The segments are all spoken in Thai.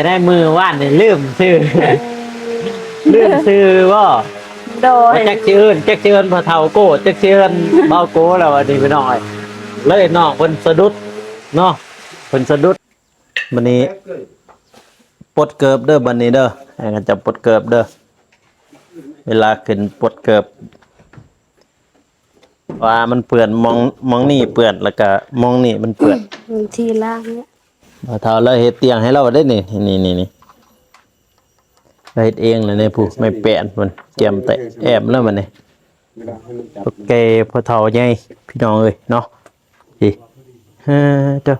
จะได้มือว่านเนี่ยลืมชื่อลืมชื่อว่าโดยจักชื่อจักชื่อพอเท่าโก้จักชื่อเบาโก้แล้วอันนี้ไปหน่อยเลยน้องคนสะดุดเนาะคนสะดุดวันนี้ปลดเกิบเด้อบันนี้เด้อให้กันจะปลดเกิบเด้อเวลาขึ้นปลดเกิบว่ามันเปื่อนมองนี่เปื่อนแล้วก็มองนี่มันเปื่อน ทีล่างเนี่ยพอเท่าแล้วเฮ็ดเตียงให้เราได้นี่นี่เราเฮ็ดเองเลยเนี่ยผู้ไม่แปะมันเตรียมแต่แอบแล้วมันนี่โอเคพอเท่าใหญ่พี่น้องเอ้ยเนาะพี่เจ้า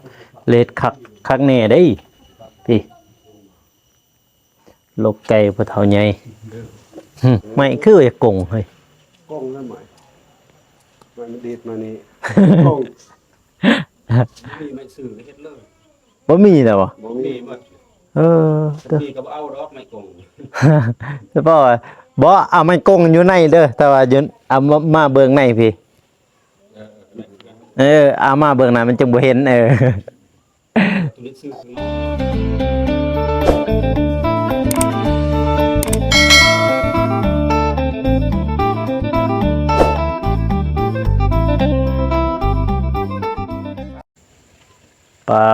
เลดคักแน่ได้พี่ลกไก่พอเท่าใหญ่ไม่คือจะกงเฮ้ยกล้องแล้วไหมมันดีดมานี่กล้องมีไม่ซื้อเฮ็ดเลยบ่มีแล้วบ่บ่มีหมดมีก็เอาดอกไม่กล้องจะบอกว่าบ่เอาไม้กงอยู่ในเด้อแต่ว่ายืนเอามาเบิ่งในพี่เอามาเบิ่งหน้ามันจึงบ่เห็นตัวนี้ซื้อปา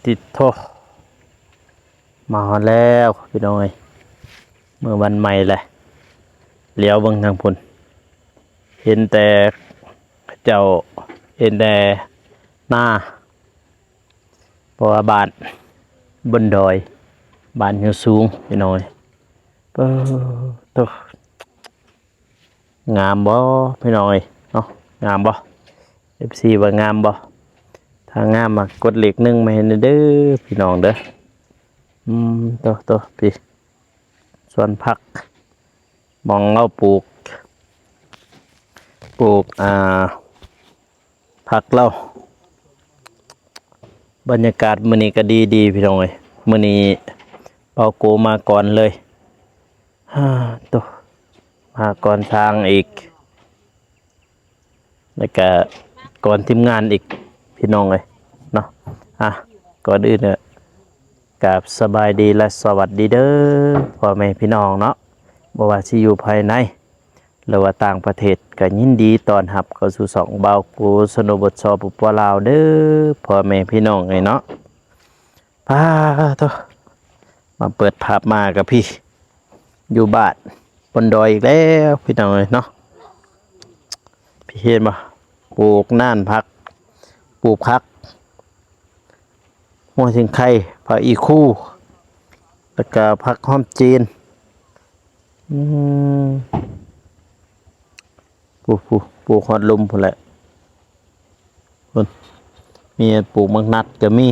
ติโทมาแล้วพี่น้อยเมื่อวันใหม่แหละเลี้ยวเบิ่งทางพุ่นเห็นแต่เจ้าเห็นแต่หน้าเพราะว่าบ้านบนดอยบ้านอยู่สูงพี่น้อยโตงามบ่พี่น้อยเนาะงามบ่ FC ว่างามบ่ถ้างามมากดเหล็ก1มาให้เด้อพี่น้องเด้อโตพี่ส่วนผักมองเราปลูกผักเราบรรยากาศมื้อนี้ก็ดีพี่น้องเอ้ยมื้อนี้เปาโกมาก่อนเลยโตมาก่อนทางอีกแล้วก็ก่อนทีมงานอีกพี่น้องเลยเนาะก่อนอื่นเนี่ยกับสบายดีและสวัสดีเด้อพ่อแม่พี่น้องเนาะบ่ว่าสิอยู่ภายในหรือว่าต่างประเทศก็ยินดีต้อนรับเข้าสู่สองเบากูสนบทสปุปลาวเด้อพ่อแม่พี่น้องไงเนาะโตมาเปิดภาพมากับพี่อยู่บ้านบนดอยอีกแล้วพี่น้องเลยเนาะพี่เห็นบ่ปลูกน่านผักปลูกผักหัวสิงไข่ผักอีคู่แล้วก็ผักหอมจีนปลูกหอดลมพุ่นแหละมีปลูกมังนัดก็มี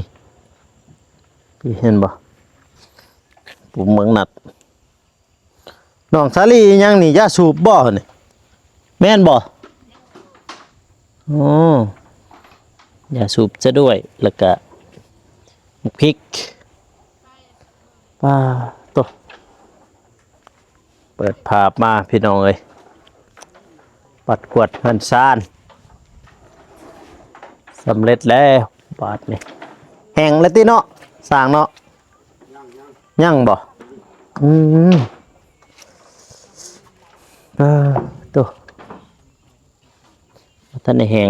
พี่เห็นบ่ปลูกมังนัดน้องสาลียังนี่ยาสูบบ่นี่แม่นบ่อย่าสูบจะด้วยแล้วก็พริกโตเปิดภาพมาพี่น้องเอ้ยปัดกวาดเงินซ่านสำเร็จแล้วบาทนี่แห้งแล้วติเนาะสร้างเนาะยังบ่โตท่านได้แห้ง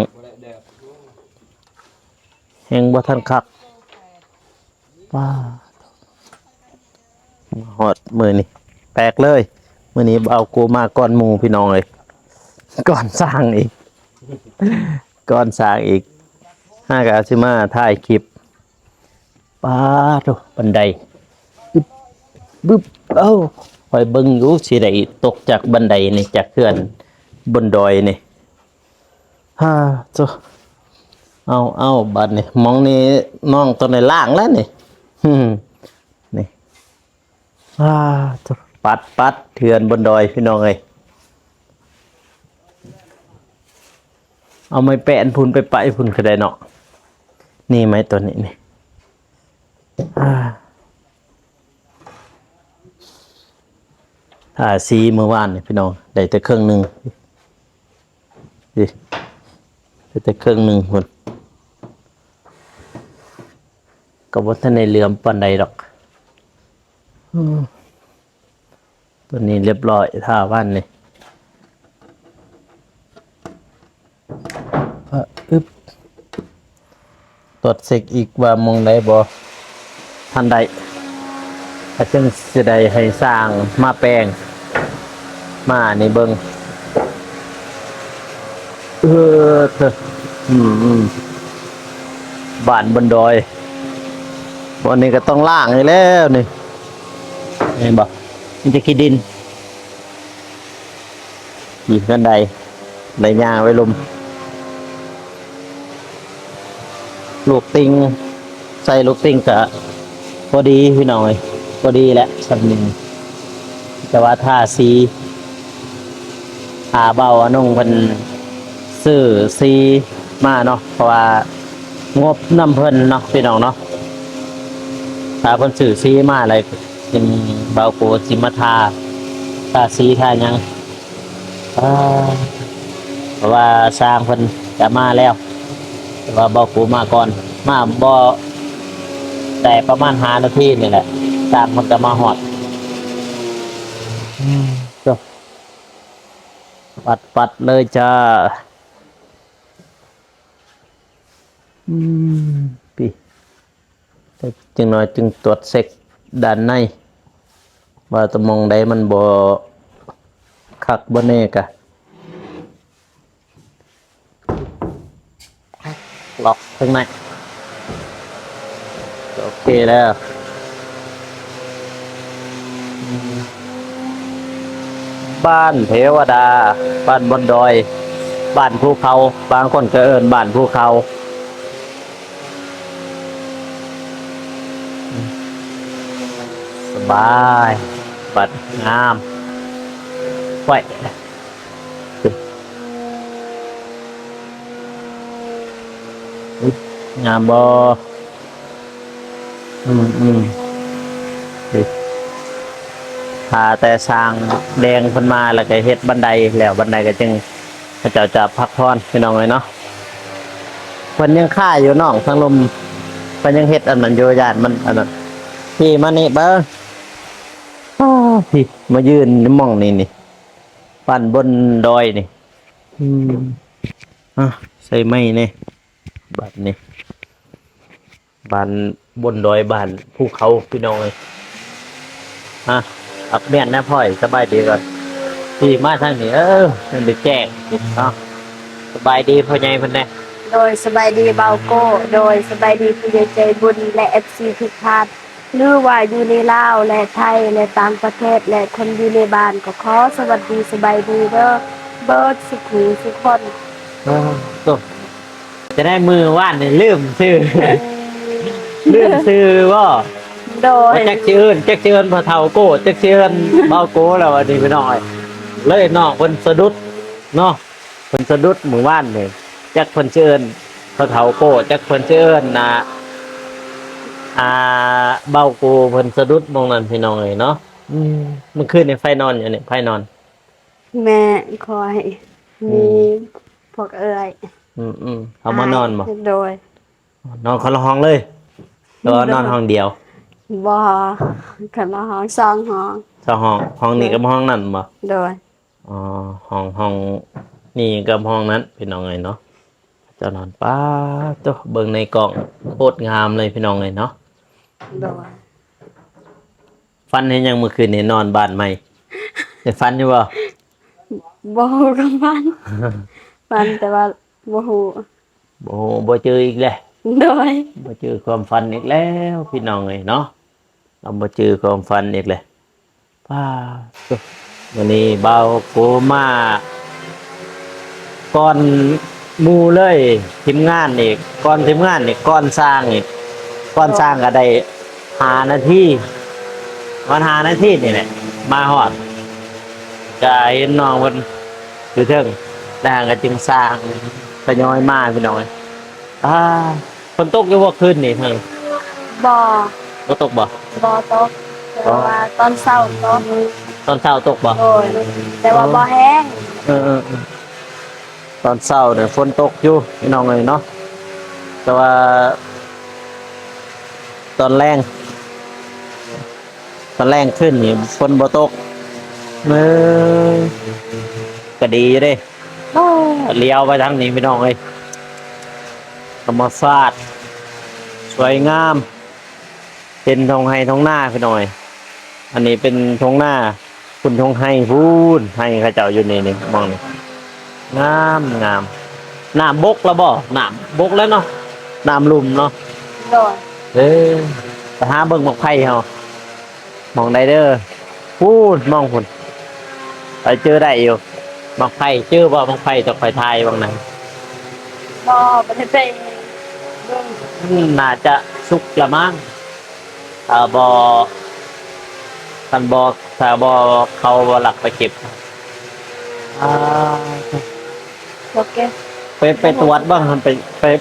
บ่ทันคักฮอดมื้อนี้แปลกเลยมื้อนี้เอากูมาก่อนหมู่พี่น้องเลยก่อนสร้างอีกก็สิมาถ่ายคลิปโตบันไดบึ๊บคอยเบิ่งอยู่สิได้ตกจากบันไดนี่จากเขื่อนบนดอยนี่โตเอาบัดนี่มองนี่น้องตัวในล่างแล้วนี่นี่ปัดเถื่อนบนดอยพี่น้องเอ้ยเอาไม้แปะนพุ่นไปพุ่นก็ได้เนาะนี่ไม้ตัวนี้นี่สีเมื่อวานนี่พี่น้องได้แต่เครื่องนึงดิได้แต่เครื่องนึงพุ่นก็บ่ทันได้เหลื่อมปานใดดอก อืมตัวนี้เรียบร้อยท่าวันนี่อึ๊บตรวจเช็คอีกว่ามองได้บ่ทันใดถ้าจึงสิได้ให้สร้างมาแปลงมานี่เบิ่งเถอะบ้านบนดอยวันนี้ก็ต้องล่างอีกแล้วนี่เห็นบ่มันจะขี้ดินขี่กันใดในยางไว้ลมลูกติงใส่ลูกติงกะพอดีพี่น้อยพอดีแหละสักหนึ่งแต่ว่าท่าสีหาเบาอนุ่งเป็นซื้อซีมาเนาะเพราะว่างบน้ำเพิ่นเนาะพี่น้องเนาะถ้าเพิ่นซื้อซีมาอะไรจึงเบาโกสิมาทาซีทายังเพราะว่าสร้างเพิ่นจะมาแล้วแต่ว่าเบาโกมาก่อนมาบ่แต่ประมาณ5 นาทีนี่แหละสร้างมันจะมาหอดจบปัดเลยจ้าปีจึงน้อยจึงตรวจเช็คด้านในว่าตะมองใดมันบ่คักบ่แน่กะล็อกข้างในโอเคแล้วบ้านเทวดาบ้านบนดอยบ้านภูเขาบางคนก็เอิ้นบ้านภูเขาสบายบัดงามไว้งามบ่พาแต่สร้างแดงขึ้นมาแล้วก็เฮ็ดบันไดแล้วบันไดก็จึงพระเจ้าจะพักผ่อนพี่น้องเลยเนาะเพิ่นยังค่าอยู่น้องทางลมเพิ่นยังเฮ็ดอันนั้นอยู่ย่านมันอันนั้นพี่มานี่เบิ่งพี่มายืนในหม่องนี่ปั่นบนดอยนี่ใส่ไม้นี่บัดนี่บ้านบนดอยบ้านภูเขาพี่น้องเลยอักเมียนนะพ่อยสบายดีก่อนพี่มาทางนี้มันไปแจ้งเนาะสบายดีพ่อใหญ่เพิ่นแน่ โดยสบายดีเบาโก้โดยสบายดีผู้ใหญ่ใจบุญและ FC ทุกท่านหรือว่าอยู่ในลาวและไทยและต่างประเทศและคนอยู่ในบ้านก็ขอสวัสดีสบายดีเด้อเบิร์ดสุขีทุกคน ตุ๊จะได้มือว่านนี่ลืมชื่อ ลืมชื่อว่า โดย แจ็คเชิญพอเท่าโก้แจ็คเชิญเบาโก้แล้ววันนี้พี่น้อยเลยน้องเพิ่นสะดุดเนาะเพิ่นสะดุดมือว่านนี่แจ็คเพิ่นเชิญพอเท่าโก้แจ็คเพิ่นเชิญเบาโก้เพิ่นสะดุดมองนั่นพี่น้องเลยเนาะมันขึ้นในไฟนอนอยู่เนี่ยไฟนอน แม่คอยมีพวกเอ่ย เขามานอนบ่ โดย นอนคนละห้องเลยแล้วนอนห้องเดียว บ่ขันมาห้อง2ห้อง สองห้องนี้กับห้องนั้นบ่ โดย อ๋อห้องนี่กับห้องนั้นพี่น้องเลยเนาะจะนอนป้าตัวเบิ่งในกล่องโคตรงามเลยพี่น้องเลยเนาะ โดย ฟันเห็นยังเมื่อคืนนี่นอนบ้านใหม่ได้ฟันอยู่บ่ บ่ฮู้กับฟันแต่ว่าบ่ฮู้ บ่เจออีกแล้ว โดย บ่เจอความฝันอีกแล้วพี่น้องเลยเนาะเราบ่เจอความฝันอีกเลยป้าตัววันนี้เบาโกมาก่อนหมู่เลยทีมงานอีกก่อนทีมงานอีกก่อนสร้างอีกก่อนสร้างก็ได้5 นาทีวัน5 นาทีนี่แหละมาฮอดก็เห็นน้องเพิ่นอยู่เทิงแล้วก็จึงสร้างทยอยมาพี่น้องฝนตกอยู่บ่คืนนี่เพิ่น บ่ บ่ตกบ่ บ่ตกแต่ว่าตอนเช้าตก ตอนเช้าตกบ่ โดยแต่ว่าบ่แห้ง ตอนเช้าเนี่ยฝนตกอยู่พี่น้องเอ้ยเนาะแต่ว่าตอนแรง ตอนแรงขึ้นนี่ฝนบ่ตกเออก็ดีอยู่เด้ โอ้ เลี้ยวไปทางนี้พี่น้องเอ้ยธรรมชาติสวยงามเป็นทงไฮทงหน้าพี่น้อยอันนี้เป็นทงหน้าคุณทงไฮพูนให้ข้าเจ้าอยู่นี่นี่มองนี่งามงามน้ำบกแล้วบ่น้ำบกแล้วเนาะน้ำลุ่มเนาะ โดย เออไปหาเบิ่งหมอกไผ่เฮามองได้เด้อพูดมองพุ่นไปเจอได้อยู่หมอกไผ่เจอบ่หมอกไผ่ตกไผ่ไทยบางนั้น บ่บ่ได้ไปเบิ่ง น่าจะสุกละมั้งถ้าบ่คันบ่ถ้าบ่เขาบ่หลักไปเก็บอ่า โอเค ไปตรวจบ้างหัน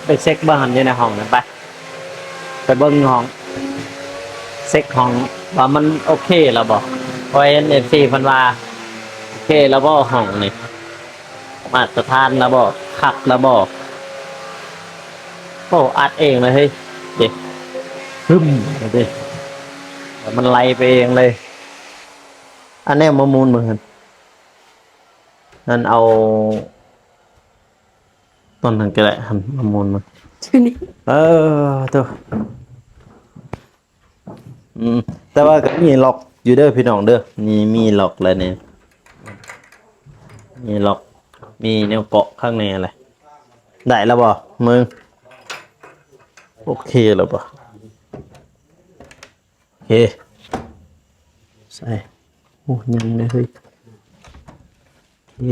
ไปเช็คบ้างหันอยู่ในห้องนั่นไปเบิ่งห้องเช็คห้องว่ามันโอเคแล้วบ่เพราะเอ็นเอฟซีเพิ่นว่าโอเคแล้วบ่ห้องนี่มาตรฐานแล้วบ่คักแล้วบ่โอ้อัดเองเลยเฮ้ยเด็กฮึมเอาดิมันไล่ไปเองเลยอันนี้มามูลเหมือนกันนั่นเอาต้นนั้นก็ได้หันมามูลมัน ทีนี้ ตัวแต่ว่าก็มีล็อกอยู่เด้อพี่น้องเด้อมีล็อกแล้วเนี่ยมีล็อกมีแนวเกาะข้างในอะไรได้แล้วบ่มึงโอเคแล้วบ่โอเคใส่โอ้ยังเลยเฮ้ยโอเค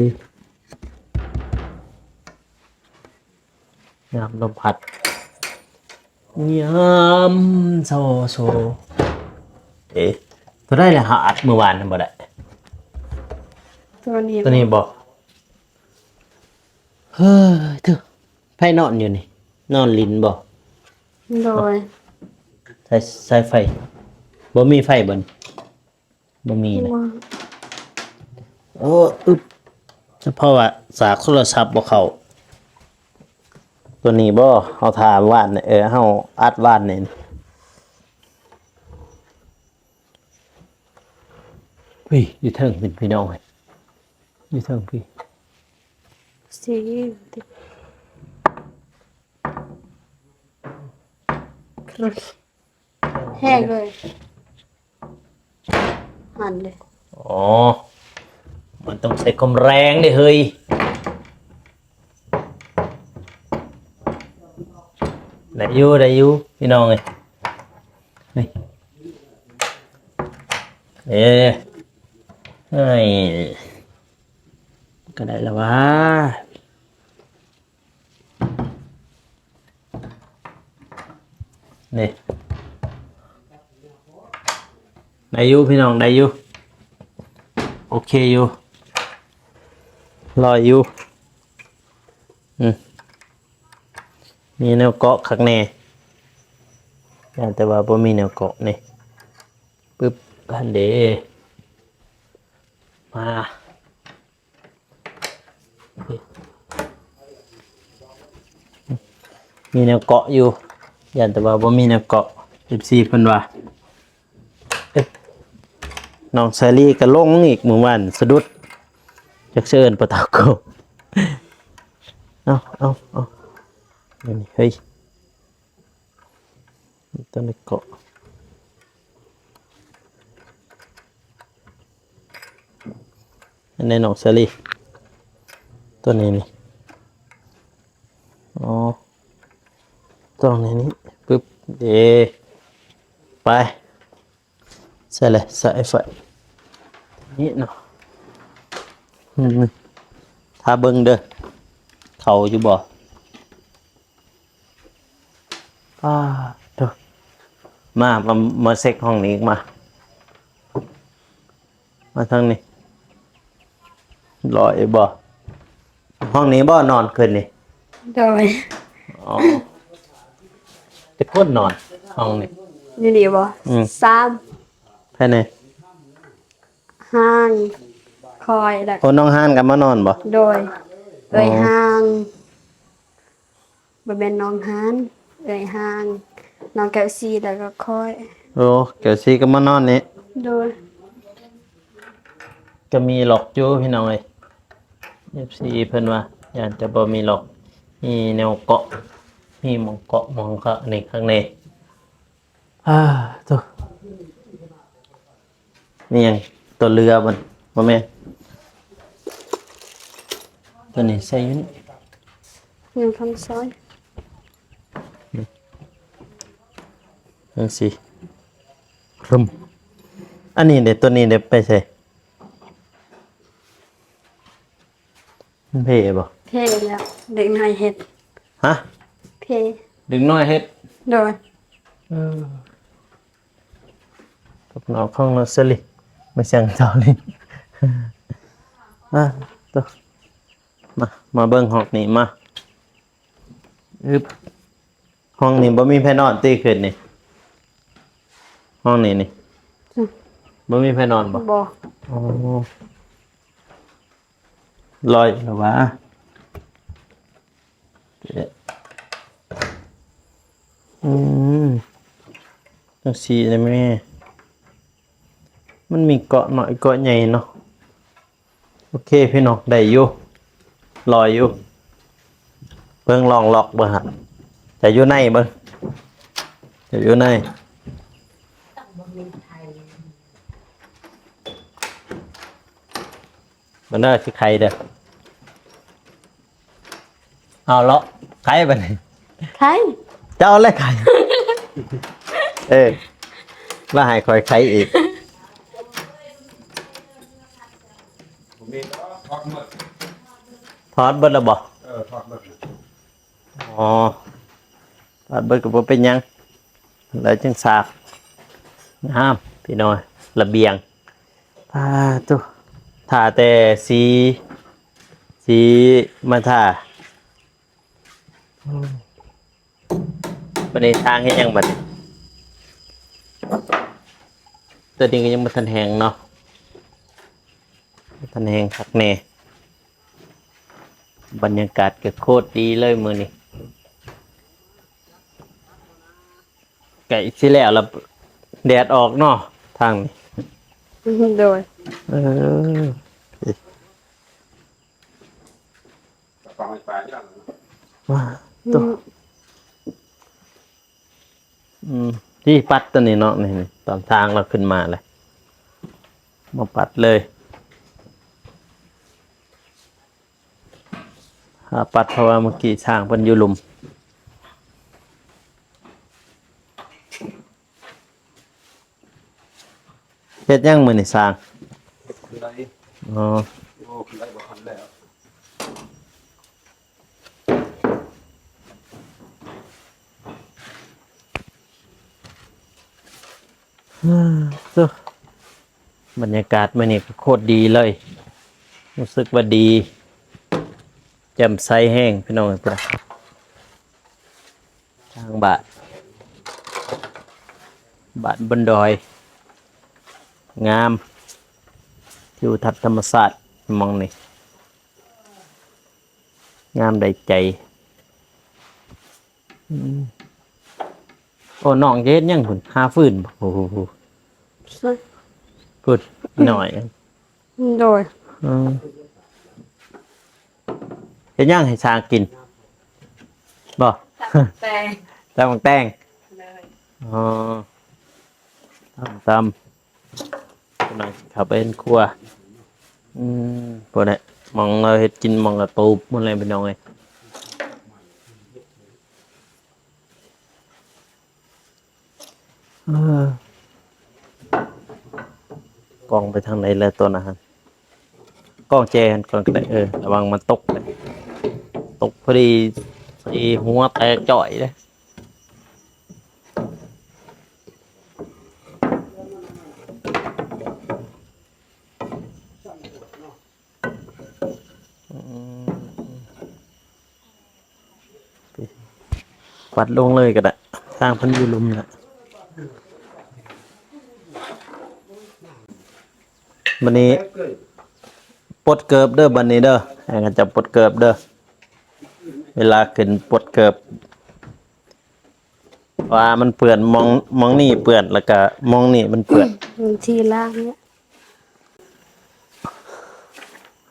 ยามลมพัดยามโซโซตัวได้แหละหาอัดเมื่อวานนั่นบ่ได้ ตัวนี้ ตัวนี้บอกเฮ้ยเถอะไพ่นอนอยู่นี่นอนลิ้นบอก โดย ใช้ไฟบ่มีไฟบนบ่มีนะโอ้อึบเฉพาะว่าสากโทรศัพท์บ่เข้าตัวนี้บ่เอาถามว่านเนี่ยเฮาอัดว่านเนี่ยพี่อยู่เทิงเป็นพี่น้องไงอยู่เทิงพี่ สีแห้งเลยหั่นเลย อ๋อมันต้องใช้ความแรงดิเฮ้ยได้อยู่พี่น้องเอ้ยเฮ้ยเฮ้ยก็ได้แล้ววะนี่ได้อยู่พี่น้องได้อยู่โอเคอยู่รออยู่มีแนวเกาะข้างในแต่ว่าบ่มีแนวเกาะนี่ปึ๊บอันเดมามีแนวเกาะอยู่แต่ว่าบ่มีแนวเกาะ14เพิ่นว่าน้องซาลี่ก็ลงอีกเมื่อวานสะดุดจักเชิญปะตาโกเอานี่เฮ้ยต้นเกาะอันนี้น้องซาลี่ตัวนี้นี่อ๋อตรงนี้ปึ๊บไปใส่เลยใส่ไฟนี่เนาะถ้าเบิ่งเด้อเขาอยู่บ่เด้อมาเช็คห้องนี้มาทางนี้รอบ่ห้องนี้บ่นอนคืนนี่ โดย อ๋อจะก้นนอนห้องนี้ นี่ดีบ่สาม ภายใน ห้างคอยแล้ว คนน้องห้านกันมานอนบ่ โดยห้างบ่แม่นน้องหานห้างน้องแก้วซีแล้วก็คอย โอ้เกี่ยวซีกันมานอนนี่ โดย ก็มีหลอกอยู่พี่น้องเอ้ย FC เพิ่นว่าย่านจะบ่มีหลอกมีแนวเกาะมีหมองเกาะหมองกะในข้างในตัวนี่ยังตัวเรือมันบ่แม่นตัวนี้ใส่อยู่นี่ ยังคำซอย จังซี่รึมอันนี้เด้ตัวนี้เด้ไปใส่มันเพ่บ่ เทแล้วเด็กน้อยเฮ็ด ฮะ เท ดึงน้อยเฮ็ด โดย กับน้องของเราสลิมาเสียงเจ้านี่ ตัวมาเบิ่งห้องนี้มาอึบห้องนี้บ่มีไผนอนตีขึ้นนี่ห้องนี้นี่บ่มีไผนอนบ่ บ่ อ๋อลอยเหรอวะจังซี่ได้แม่มันมีเกาะหน่อยเกาะใหญ่เนาะโอเคพี่น้องได้อยู่ลอยอยู่เบิ่งลองล็อกเบิ่งฮะจะอยู่ในเบิ่งจะอยู่ในมันน่าสิไข่เด้อเอาเลาะไข่บัดนี้ ใคร จะเอาอะไรไข่ ว่าให้คอยไข่อีก ผมมีทอดหมด ทอดเบิดแล้วบ่ ทอดหมด อ๋อทอดเบิดก็บ่เป็นหยังแล้วจึงสากห้ามพี่น้อยระเบียงตุท่าแต่สีมาท่าบัดนี้ทางเฮ็ดหยังบัดนี้ตัวนี้ก็ยังบ่ทันแห้งเนาะบ่ทันแห้งคักแน่บรรยากาศก็โคตรดีเลยมื้อนี้ไก่สิแล้วแล้วแดดออกเนาะทางนี้ โดย เออ ฟังไปปลายอย่าง ว่าตัวที่ปัดตัวนี้เนาะนี่ตอนทางเราขึ้นมาเลยมาปัดเลยปัดเพราะว่าเมื่อกี้ช่างเพิ่นอยู่หลุมเฮ็ดยังมื้อนี่สร้าง คือไร อ๋อ โอ้คือไรบอกคันแล้ว ตัวบรรยากาศมื้อนี้ก็โคตรดีเลยรู้สึกว่าดีแจ่มใสแห้งพี่น้องเอ้ยทางบาทบนดอยงามทิวทัศน์ธรรมศาสตร์มองนี่งามได้ใจโอ้น้องเฮ็ดยังพุ่นหาฟืนบ่โอ้โหพูดหน่อย โดย เฮ็ดยังให้ช้างกินบ่ แต่ ตำบักแตงอ๋อตำกำลังเขับไปเห็นครัวพวกนี้มองเราเฮ็ดกินมองกระตูบมันอะไรเป็นยังไงกล้องไปทางไหนแล้วตัวนะฮะกล้องแจนก่อนก็ได้ระวังมันตกเลยตกพอดีหัวแตกจ่อยเลยปัดลงเลยก็ได้สร้างพันอยูลุมละวันนี้ปลดเกิบเด้อบันนี้เด้อให้กันจะปลดเกิบเด้อเวลาขึ้นปลดเกิบว่ามันเปื่อนมองนี่เปื่อนแล้วก็มองนี่มันเปื่อน ทีล่างเนี่ย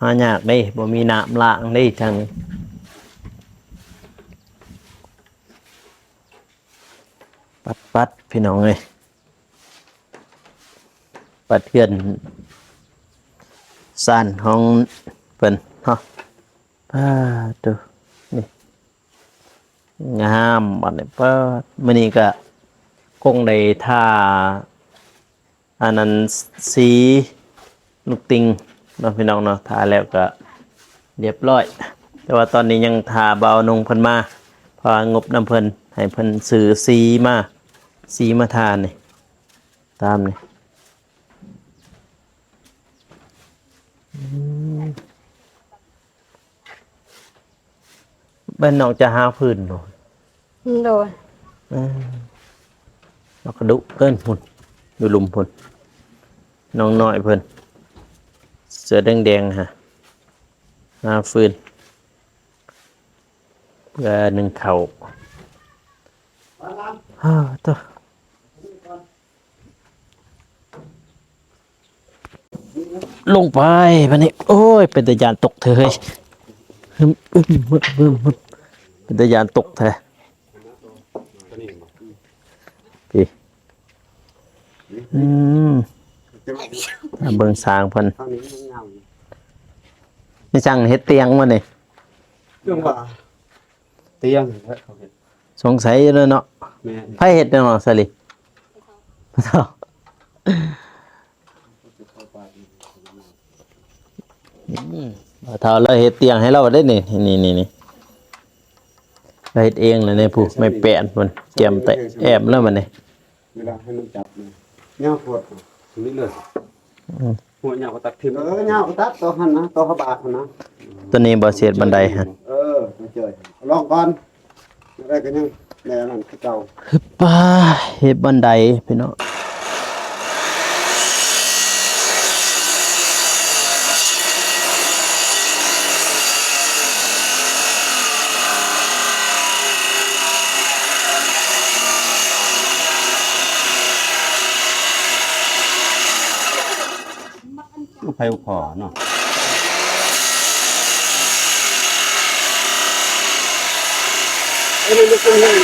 หายากเด้บ่มีน้ำล้างเด้ทางปัดพี่น้องเอ้ยปัดเพื่อนซ่านห้องเพิ่นเนาะดูนี่งามบัดนี้เปิดมื้อนี้ก็คงได้ท่าอันนั้นสีลูกติงเนาะพี่น้องเนาะทาแล้วก็เรียบร้อยแต่ว่าตอนนี้ยังทาเบานุ่งเพิ่นมาเพองบน้ำเพิ่นให้เพิ่นซื้อสีมาทานี่ตามนี่บ้านน้องจะหาพื้นบ่ โดย เราก็ดุเกินพุ่นอยู่หลุมพุ่นน้องน้อยเพิ่นเสื้อแดงๆฮะหาฟืนเพื่อหนึ่งเข่าตัวลงไปพันนี้โอ้ยเป็นตะยานตกเธอเฮ้ยเป็นตะยานตกเธอพี่เบิ่งสางเพิ่น ทางนี้มันเงา ไม่สั่งเฮ็ดเตียงมานี่ เรื่องว่าเตียงเขาเห็น สงสัยเลยเนาะ แม่ ไผเฮ็ดเนาะสลิบ่เท่าเราเฮ็ดเตียงให้เราได้นี่นี่เราเฮ็ดเองเลยเนี่ยผู้ไม่แปะมันเตรียมแต่แอบแล้วมันนี่ เวลาให้มันจับเลยเงาปวดตรงนี้เลยหัวเงาก็ตัดทิ้งเงาก็ตัดตัวหันนะตัวขบาดหันนะ ตัวนี้บ่เสียดบันไดฮะ มาเจอลองก่อนอะไรกันยังแนวนั้นคือเก่า ป้าเฮ็ดบันไดพี่น้อง ไฟขอเนาะไอ้นี่มันเป็นยัง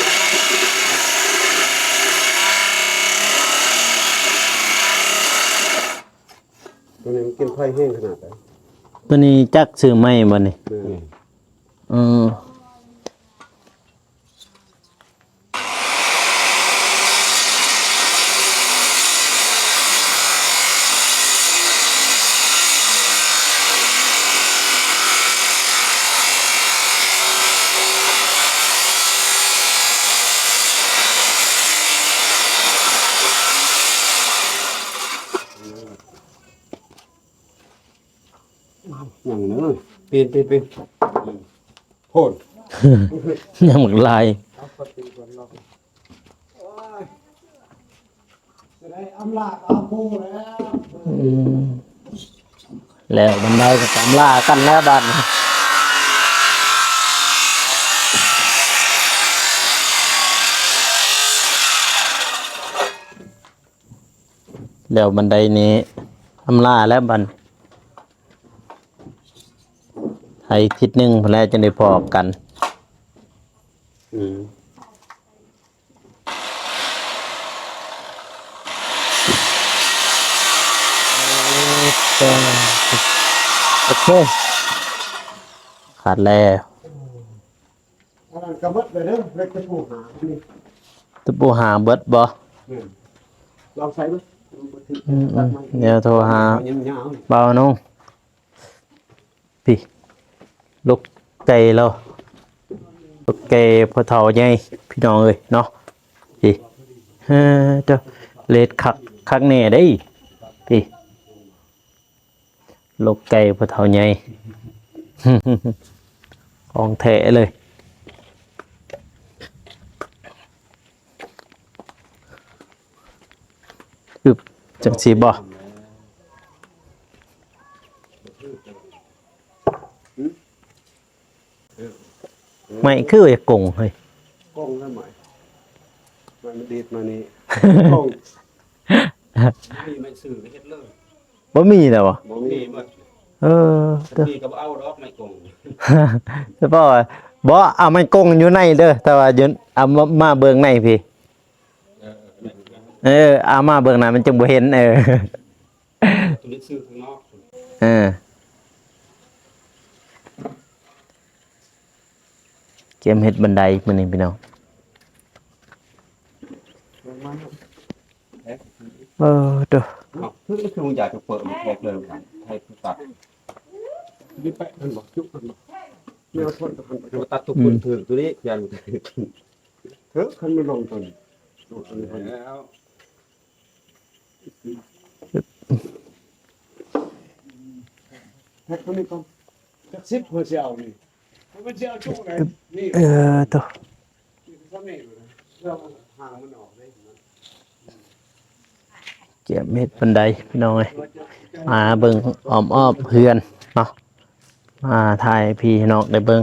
ตัวนี้มันกินไฟแห้งขนาดไหน ตัวนี้จักซื้อไม้บ่นี่อืออย่างนั้นเลยปีนโหด ยังหมึกลาย จะได้อำลาเอาคู่แล้ว แล้วบันไดก็ตามล่ากันแล้วบัดนี้แล้วบันไดนี้อำลาแล้วบัดไทยทิศหนึงพอแล้วจะได้พอกัน โอเคขาดแล้ว อันนั้นกระมัดเลยเด้อเล็กจะผูกหานี่ ตะปูหาเบิดบ่ ลองใช้ไหม เดี๋ยวโทรหา ยาว เบาน้องพี่ลูกไก่เราลูกไก่พอเท่าใหญ่พี่น้องเอ้ยเนาะพี่เจ้าเลดคักแน่ได้พี่ลูกไก่พอเท่าใหญ่ ของแท้เลยอึบจังสีบ่ไม่คือไอ้กงเฮ้ย กล้องแล้วไหมมันดีดมานี่กล้อง มีไม่ซื้อก็เฮ็ดเลย บ่มีแล้วบ่ บ่มีหมด เออเด้อ มีก็บ่เอาดอกไม่กง แต่พ่อว่าบ่เอามันกงอยู่ในเด้อแต่ว่าเดี๋ยวเอามาเบิ่งในพี่ เอามาเบิ่งหน้ามันจึงบ่เห็นตัวนี้ซื้อข้างนอก เออเกมเฮ็ดบันไดมื้อนี้พี่น้องเด้อ คือคือมึงอยากจะเปิดมันแทกเลยให้ตัดนี่ไปมันบอกยุบมันบอกไม่เอาทนมันตัดตัวคุณถือตัวนี้ยันเถอะคันไม่ลงตัวนี้ดูตัวนี้แล้วแท็กตัวนี้ก่อนจักซิปหัวเสียวนี่มันเสียวจุกเลยนี่ ตัว ซ้ำนี่เลยเราห่างมันออกได้ เกมเฮ็ดบันไดพี่น้องเอ้ยมาเบิ่งอ้อมๆเฮือนเนาะมาถ่ายพี่น้องได้เบิ่ง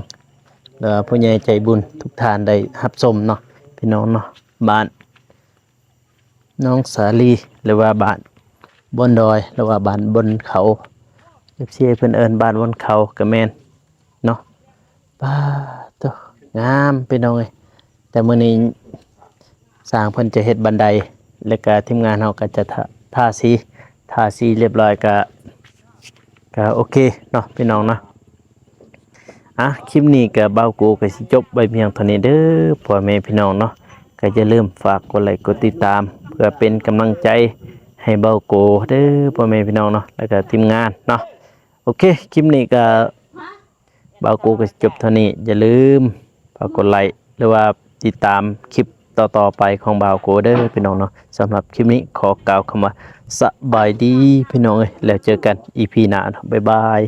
แล้วผู้ใหญ่ใจบุญทุกท่านได้รับชมเนาะพี่น้องเนาะบ้านน้องสาลีหรือว่าบ้านบนดอยหรือว่าบ้านบนเขาFCเพิ่นเอิ้นบ้านบนเขาก็แม่นเนาะป้าตัวงามพี่น้องเอ้ยแต่มื้อนี้สร้างเพิ่นจะเฮ็ดบันไดแล้วก็ทีมงานเฮาก็จะทาสีเรียบร้อยก็โอเคเนาะพี่น้องเนาะคลิปนี้ก็เบ้ากูก็สิจบไว้เพียงเท่านี้เด้อพ่อแม่พี่น้องเนาะก็อย่าลืมฝากกดไลค์กดติดตามเพื่อเป็นกำลังใจให้เบ้ากูเด้อพ่อแม่พี่น้องเนาะแล้วก็ทีมงานเนาะโอเคคลิปนี้ก็เบ้ากูก็สิจบเท่านี้อย่าลืมฝากกดไลค์หรือว่าติดตามคลิปต่อไปของบ่าวโกเด้อพี่น้องเนาะสำหรับคลิปนี้ขอกล่าวคำว่าสบายดีพี่น้องเอ้ยแล้วเจอกัน EP หน้าเนาะบ๊ายบาย